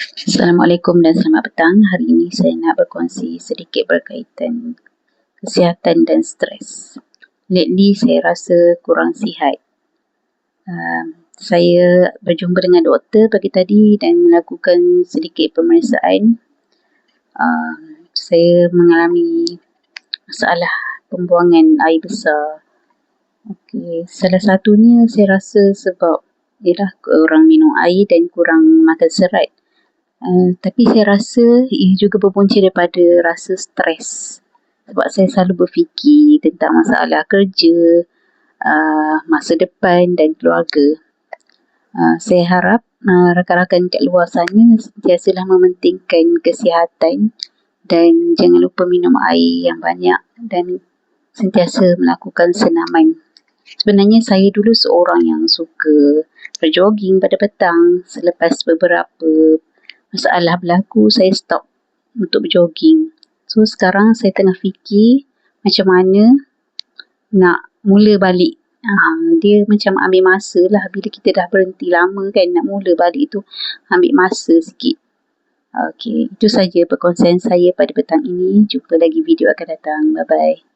Assalamualaikum dan selamat petang. Hari ini saya nak berkongsi sedikit berkaitan kesihatan dan stres. Lately saya rasa kurang sihat. Saya berjumpa dengan doktor pagi tadi dan melakukan sedikit pemeriksaan. Saya mengalami masalah pembuangan air besar. Salah satunya saya rasa sebab ialah kurang minum air dan kurang makan serat. Tapi saya rasa ia juga berpunca daripada rasa stres. Sebab saya selalu berfikir tentang masalah kerja, masa depan dan keluarga. Saya harap rakan-rakan kat luar sana sentiasalah mementingkan kesihatan dan jangan lupa minum air yang banyak dan sentiasa melakukan senaman. Sebenarnya saya dulu seorang yang suka berjoging pada petang. Selepas beberapa masalah berlaku, saya stop untuk berjoging. So sekarang saya tengah fikir macam mana nak mula balik. Dia macam ambil masa lah. Bila kita dah berhenti lama kan, nak mula balik tu ambil masa sikit. Itu saja perkongsian saya pada petang ini. Jumpa lagi video akan datang. Bye-bye.